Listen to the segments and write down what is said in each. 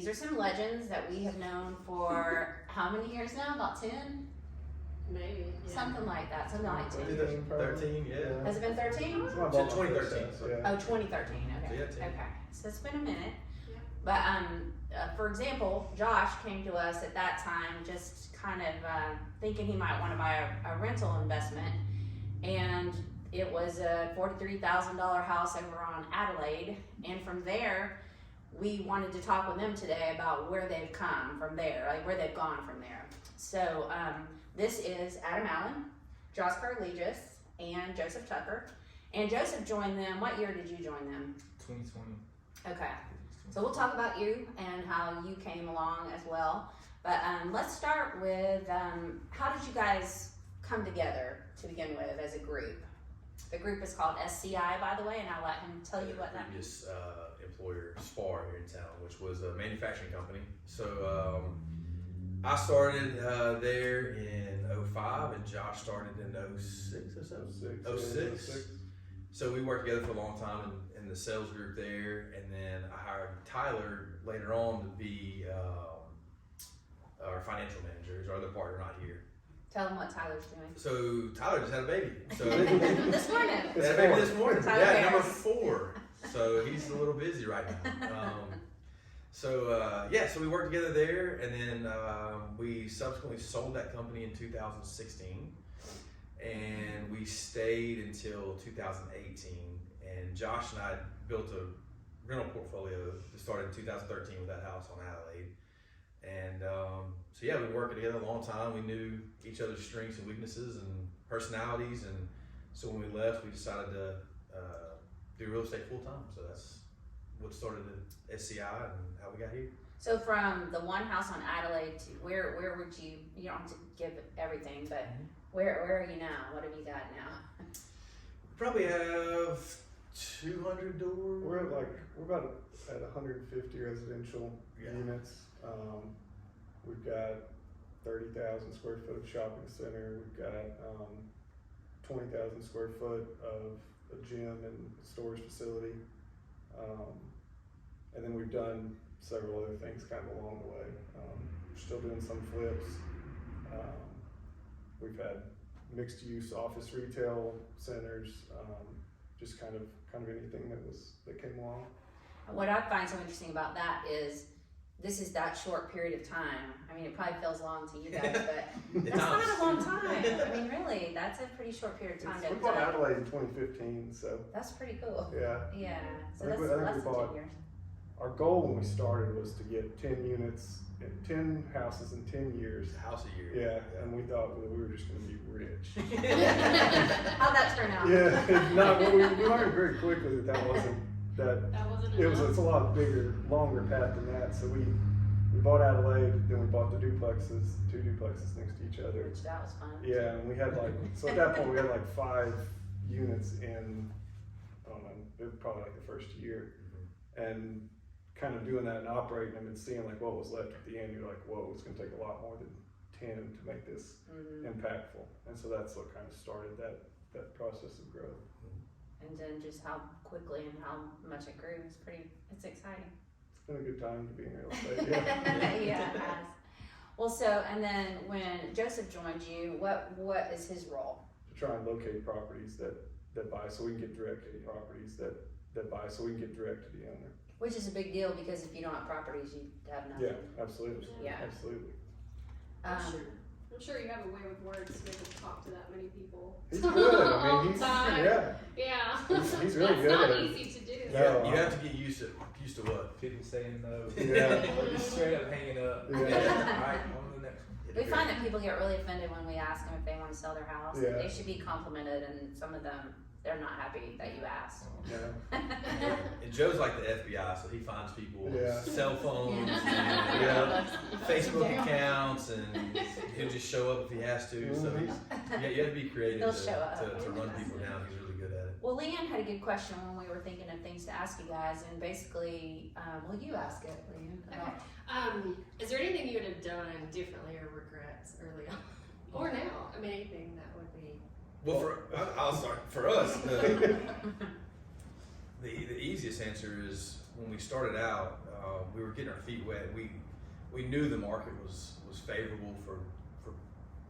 are some legends that we have known for how many years now? About 10? Maybe. Yeah. Something like that. Something like 10. 13, yeah. Has it been 13? To 2013. Oh, 2013. Okay. Yeah, 10. Okay. So it's been a minute. Yeah. But for example, Josh came to us at that time just kind of thinking he might want to buy a rental investment, and it was a $43,000 house over on Adelaide. And from there, we wanted to talk with them today about where they've come from there, like where they've gone from there. So this is Adam Allen, Josh Carlegis, and Joseph Tucker. And Joseph joined them. What year did you join them? 2020. Okay. So we'll talk about you and how you came along as well. But let's start with how did you guys come together to begin with as a group? The group is called SCI, by the way, and I'll let him tell you what that means. Previous employer, Spar, here in town, which was a manufacturing company. So I started there in 05, and Josh started in 06 or so? 06. So we worked together for a long time in the sales group there, and then I hired Tyler later on to be our financial manager. He's our other partner, not here. Tell them what Tyler's doing. So Tyler just had a baby. So This morning. He had a baby this morning. Tyler Yeah, Bears. number 4. So he's a little busy right now. So we worked together there, and then we subsequently sold that company in 2016, and we stayed until 2018. And Josh and I built a rental portfolio that started in 2013 with that house on Adelaide. And so yeah, we've been working together a long time. We knew each other's strengths and weaknesses and personalities, and so when we left, we decided to do real estate full time. So that's what started the SCI and how we got here. So from the one house on Adelaide to where would you don't have to give everything, but where are you now? What have you got now? Probably have 200 doors. We're about at 150 residential units. We've got 30,000 square foot of shopping center. We've got 20,000 square foot of a gym and storage facility. And then we've done several other things kind of along the way. We're still doing some flips. We've had mixed use office retail centers, just kind of anything that came along. What I find so interesting about that is this is that short period of time. I mean, it probably feels long to you guys, but that's not a long time. I mean, really, that's a pretty short period of time. We bought Adelaide in 2015, so that's pretty cool. yeah. Yeah, so I that's think we less than bought- 10 years. Our goal when we started was to get 10 units and 10 houses in 10 years. A house a year. Yeah, and we thought we were just going to be rich. How'd that turn out? Yeah, no, but we learned very quickly that wasn't that. That wasn't It was enough. it's a lot bigger, longer path than that. So we bought Adelaide, then we bought the duplexes, 2 duplexes next to each other. Which that was fun. Yeah, and we had so at that point we had 5 units in, I don't know, it was probably the first year, and kind of doing that and operating them and seeing what was left at the end, you're like, whoa, it's gonna take a lot more than 10 to make this impactful. And so that's what kind of started that process of growth. And then just how quickly and how much it grew is it's exciting. It's been a good time to be in real estate. Yeah. Yeah, it has. Well, so, and then when Joseph joined you, what is his role? To try and locate properties that buy, so we can get direct to the properties that buy, so we can get direct to the owner. Which is a big deal because if you don't have properties, you have nothing. Yeah, absolutely. Yeah. Absolutely. I'm sure you have a way with words to be able to talk to that many people. He's good. I All mean, the he's time. Yeah. He's really That's good not at it. easy to do. No. You have to get used to what? People saying no. Yeah. Or just straight up hanging up. Yeah. All right, on to the next one. We find that people get really offended when we ask them if they want to sell their house. Yeah. They should be complimented, and some of them, they're not happy that you asked. Yeah. And Joe's like the FBI, so he finds people's Yeah. cell phones Yeah. and Yeah. Facebook accounts, and he'll just show up if he has to. So Mhm. you have to be creative He'll show up. to run people down. He's really good at it. Well, Leanne had a good question when we were thinking of things to ask you guys, and basically, well, you ask it, Leanne. about- Is there anything you would have done differently or regrets early on? Or now? I mean, anything that would be. Well, I'll start. For us, the easiest answer is when we started out, we were getting our feet wet. We knew the market was favorable for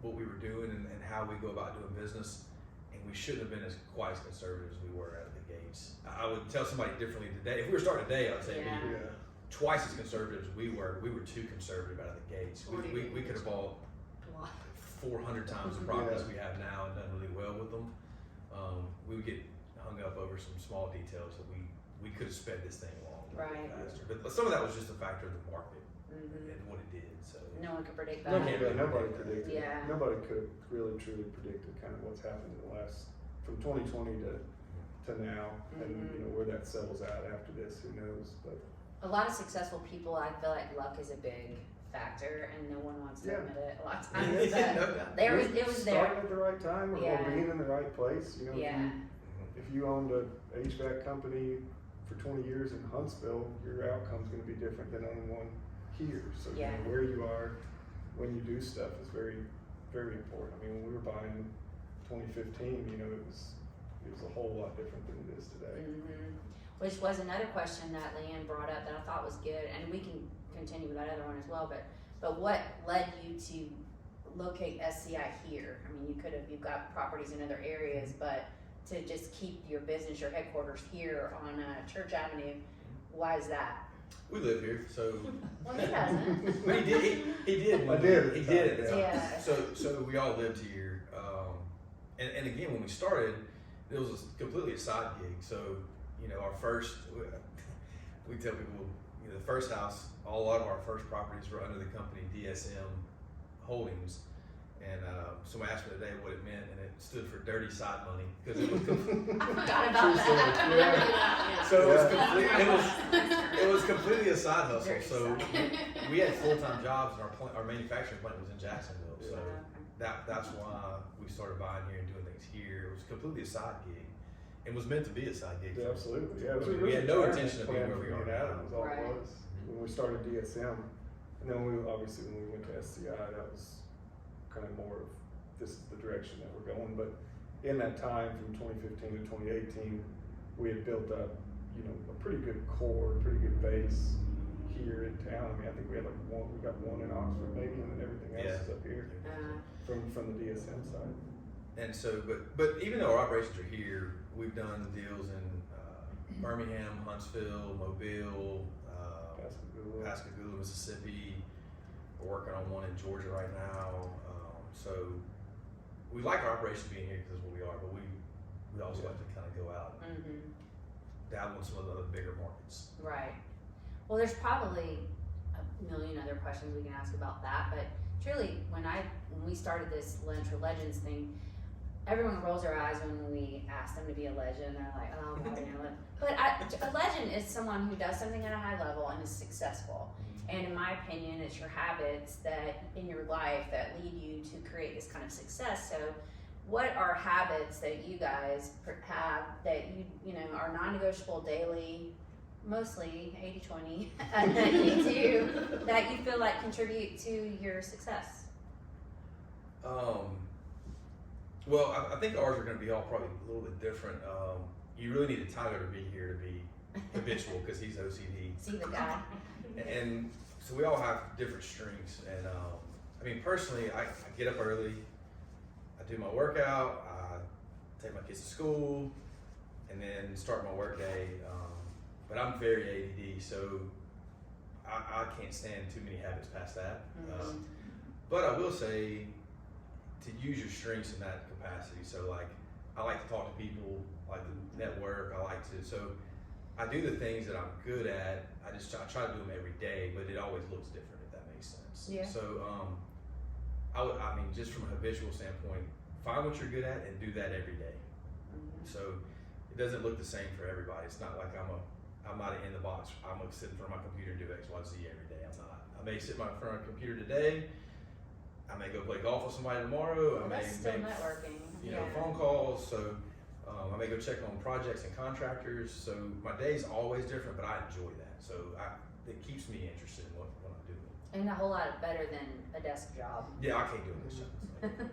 what we were doing and how we go about doing business, and we shouldn't have been quite as conservative as we were out of the gates. I would tell somebody differently today. If we were starting today, I'd say Yeah. be twice as conservative as we were. We were too conservative out of the gates. We could have bought 400 times the properties we have now and done really well with them. We would get hung up over some small details that we could have sped this thing along Right. faster. But some of that was just a factor of the market Mhm. and what it did. So No one could predict that. Nobody predicted. Yeah. Nobody could really truly predict kind of what's happened in the last, from 2020 to now, and you know where that settles out after this, who knows? But A lot of successful people, I feel like luck is a big factor, and no one wants to Yeah. admit it a lot of Yeah, times. But no doubt. it was there. starting at the right time or Yeah. being in the right place. You know, Yeah. if you owned a HVAC company for 20 years in Huntsville, your outcome's going to be different than owning one here. So you Yeah. know, where you are when you do stuff is very, very important. I mean, when we were buying 2015, you know, it was a whole lot different than it is today. Which was another question that Leanne brought up that I thought was good, and we can continue with that other one as well. But what led you to locate SCI here? I mean, you've got properties in other areas, but to just keep your business, your headquarters here on Church Avenue, why is that? we live here, so Well, he doesn't. but he did. I did. He did. Yeah. Yeah. So we all lived here, and again, when we started, it was completely a side gig. So you know, our first, we tell people, you know, the first house, a lot of our first properties were under the company DSM Holdings, and somebody asked me today what it meant, and it stood for dirty side money because it was. I forgot about that. So Yeah. it was completely a side hustle. Dirty So side. we had full-time jobs, and our manufacturing plant was in Jacksonville. So Okay. that's why we started buying here and doing things here. It was completely a side gig, and was meant to be a side gig. Yeah, absolutely. Yeah, it was, I mean, it was we a had no retirement intention of being plan where for we me are and Adam, now. was all Right. it was. When we started DSM, and then when we went to SCI, that was kind of more of this is the direction that we're going. But in that time, from 2015 to 2018, we had built up, you know, a pretty good core, pretty good base here in town. I mean, I think we had like we got one in Oxford maybe, and then everything else is up here from the DSM side. And so, but even though our operations are here, we've done deals in Birmingham, Huntsville, Mobile, Pascagoula, Mississippi. We're working on one in Georgia right now. So we like our operation being here because it's what we are, but we also like to kind of go out and dabble in some of the other bigger markets. Right. Well, there's probably a million other questions we can ask about that, but truly, when we started this Lunch for Legends thing, everyone rolls their eyes when we ask them to be a legend. They're like, oh, God, you know. But a legend is someone who does something at a high level and is successful. And in my opinion, it's your habits that in your life that lead you to create this kind of success. So what are habits that you guys have that you know are non-negotiable daily, mostly 80-20, that you do, that you feel like contribute to your success? Well, I think ours are going to be all probably a little bit different. You really need a Tyler to be here to be habitual because he's OCD. See the guy. And so we all have different strengths. And I mean, personally, I get up early, I do my workout, I take my kids to school, and then start my work day. But I'm very ADD, so I can't stand too many habits past that. But I will say to use your strengths in that capacity. So like, I like to talk to people, I like to network, so I do the things that I'm good at. I try to do them every day, but it always looks different, if that makes sense. Yeah. So I mean, just from a habitual standpoint, find what you're good at and do that every day. So it doesn't look the same for everybody. It's not like I'm not in the box. I'm gonna sit in front of my computer and do X, Y, Z every day. I'm not. I may sit in front of a computer today. I may go play golf with somebody tomorrow. I may That's still make networking. phone calls. So I may go check on projects and contractors. So my day's always different, but I enjoy that. So it keeps me interested in what I'm doing. And a whole lot better than a desk job. Yeah, I can't do this job.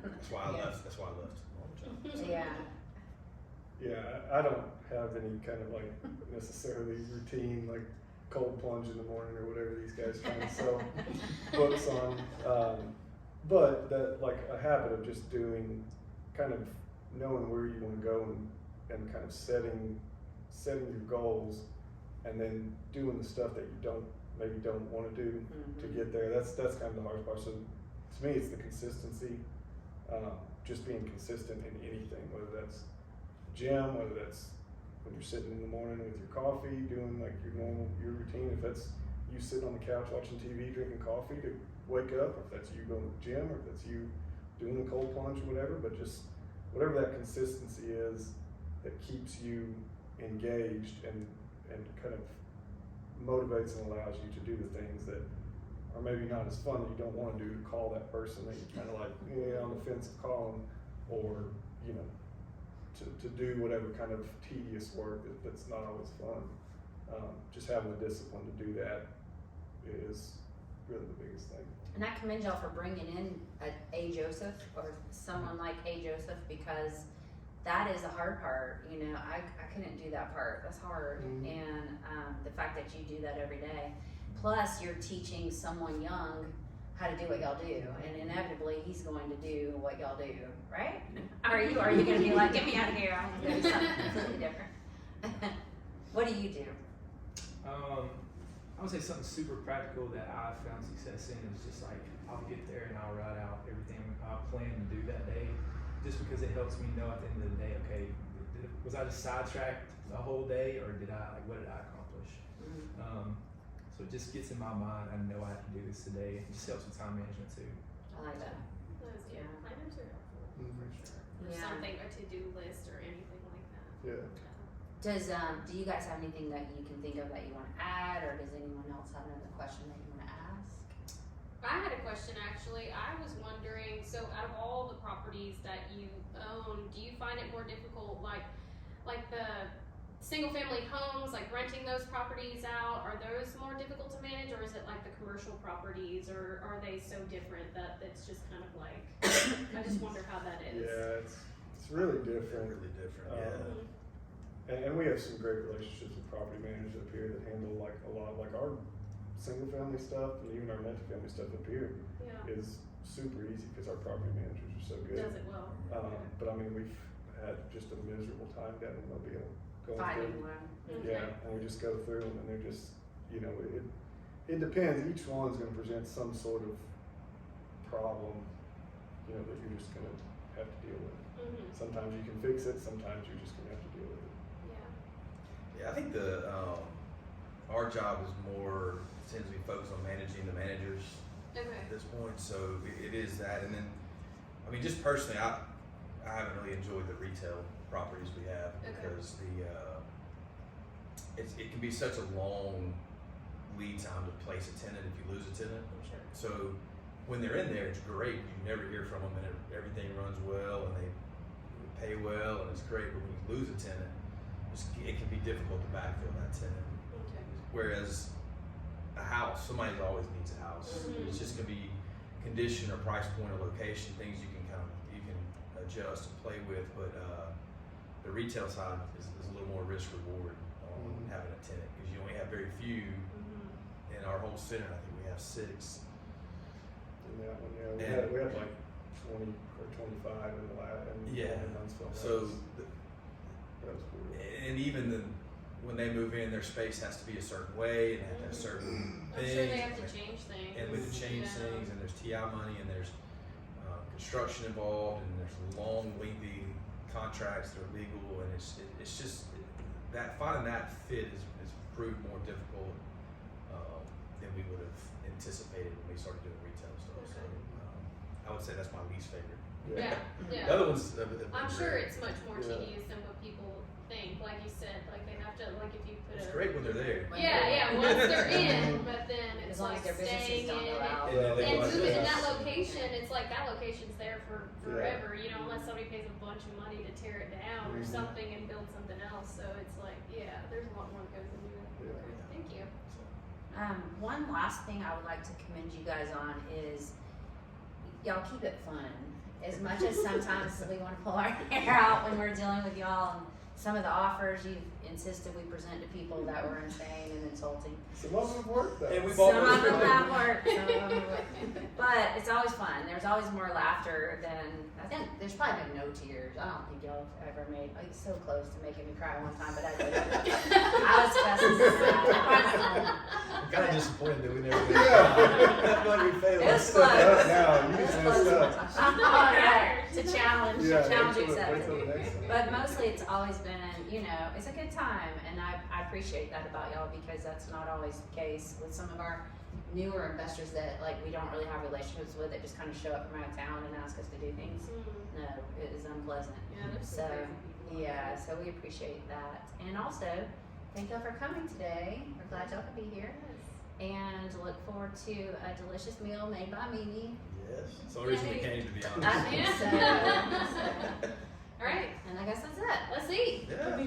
That's why I left. That's why I left all the jobs. Yeah. Yeah, I don't have any kind of like necessarily routine. Like cold plunge in the morning or whatever these guys trying to sell books on. But that, like, a habit of just doing, kind of knowing where you want to go and kind of setting your goals, and then doing the stuff that you maybe don't want to do to get there. That's kind of the hardest part. So to me, it's the consistency, just being consistent in anything, whether that's gym, whether that's when you're sitting in the morning with your coffee, doing like your routine. If that's you sitting on the couch watching TV, drinking coffee to wake up, or if that's you going to the gym, or if that's you doing the cold plunge or whatever, but just whatever that consistency is that keeps you engaged and kind of motivates and allows you to do the things that are maybe not as fun that you don't want to do, to call that person that you're kind of like on the fence of calling, or to do whatever kind of tedious work that's not always fun. Just having the discipline to do that is really the biggest thing. And I commend y'all for bringing in a Joseph, or someone like a Joseph, because that is the hard part. I couldn't do that part. That's hard. Mm-hmm. And the fact that you do that every day, plus you're teaching someone young how to do what y'all do, and inevitably he's going to do what y'all do, right? Are you going to be like, get me out of here, I'm going to do something completely different? What do you do? I would say something super practical that I found success in is just like, I'll get there and I'll write out everything I plan to do that day, just because it helps me know at the end of the day, okay, was I just sidetracked the whole day, or what did I accomplish? Mm-hmm. So it just gets in my mind, I know I have to do this today. It just helps with time management too. I like that. Those Yeah. planners are helpful for sure. Or Yeah. something, a to-do list or anything like that. Yeah. Do you guys have anything that you can think of that you want to add, or does anyone else have another question that you want to ask? I had a question actually. I was wondering, so out of all the properties that you own, do you find it more difficult, like the single family homes, like renting those properties out, are those more difficult to manage, or is it like the commercial properties, or are they so different that it's just kind of like, I just wonder how that is. Yeah, it's really different. Really different, yeah. Mhm. And we have some great relationships with property managers up here that handle like a lot of like our single family stuff, and even our multi-family stuff up here Yeah. is super easy because our property managers are so good. Does it well. But I mean, we've had just a miserable time down in Mobile going Finding through. one. Yeah, and we just go through them, and they're just, it depends. Each one's going to present some sort of problem, that you're just going to have to deal with. Mhm. Sometimes you can fix it, sometimes you're just going to have to deal with it. Yeah. Yeah, I think our job is more, tends to be focused on managing the managers Okay. at this point, so it is that. And then, I mean, just personally, I haven't really enjoyed the retail properties we have, Okay. because it can be such a long lead time to place a tenant if you lose a tenant. I'm sure. So when they're in there, it's great. You never hear from them, and everything runs well, and they pay well, and it's great. But when you lose a tenant, it can be difficult to backfill that tenant. Okay. Whereas a house, somebody always needs a house. Mhm. It's just gonna be condition or price point or location, things you can adjust and play with. But the retail side is a little more risk reward on Mhm. having a tenant, because you only have very few Mhm. in our whole center. I think we have 6. In that one, yeah, And- we had like 20 or 25 in the last, Yeah. in Huntsville. So, That was cool. and even when they move in, their space has to be a certain way, and they have to have certain I'm things. sure they have to change things. And with the change Yeah. things, and there's TI money, and there's construction involved, and there's long, lengthy contracts that are legal, and it's just that finding that fit is proved more difficult than we would have anticipated when we started doing retail stuff. So I would say that's my least favorite. Yeah. The Yeah. other ones, have been I'm sure great. it's much more Yeah. tedious than what people think. Like you said, like they have to, like if you put It's a. great when they're there. Yeah, once they're in, but then As it's long like as their businesses staying don't in go out. And then they and want moving in to- that location. It's like that location's there for forever, unless somebody pays a bunch of money to tear it down or Mhm. something and build something else. So it's like, yeah, there's a lot more that goes into it. Yeah. Okay, thank you. One last thing I would like to commend you guys on is y'all keep it fun. As much as sometimes we want to pull our hair out when we're dealing with y'all, and some of the offers you've insisted we present to people that were insane and insulting. Some of them work though. And we've Some all of them have worked, some of them have worked. But it's always fun. There's always more laughter than, I think, there's probably been no tears. I don't think y'all have ever made, like, so close to making me cry one time, but I did. I was cussing so bad. I'm kind of disappointed that we never did. Yeah. I feel like we failed. It was Step close. up now, you It was can close. stand up. Oh, yeah, it's a challenge, Yeah, challenge wait till accepted. the next one. But mostly it's always been, it's a good time, and I appreciate that about y'all because that's not always the case with some of our newer investors that like we don't really have relationships with that just kind of show up from out of town and ask us to do things. No, it is unpleasant. Yeah, there's So, some crazy people. yeah, so we appreciate that. And also, thank y'all for coming today. We're glad y'all could be here. And look forward to a delicious meal made by Mimi. Yes. That's the only reason we came, to be honest. I think so. All right, And I guess that's it. let's eat. Yeah.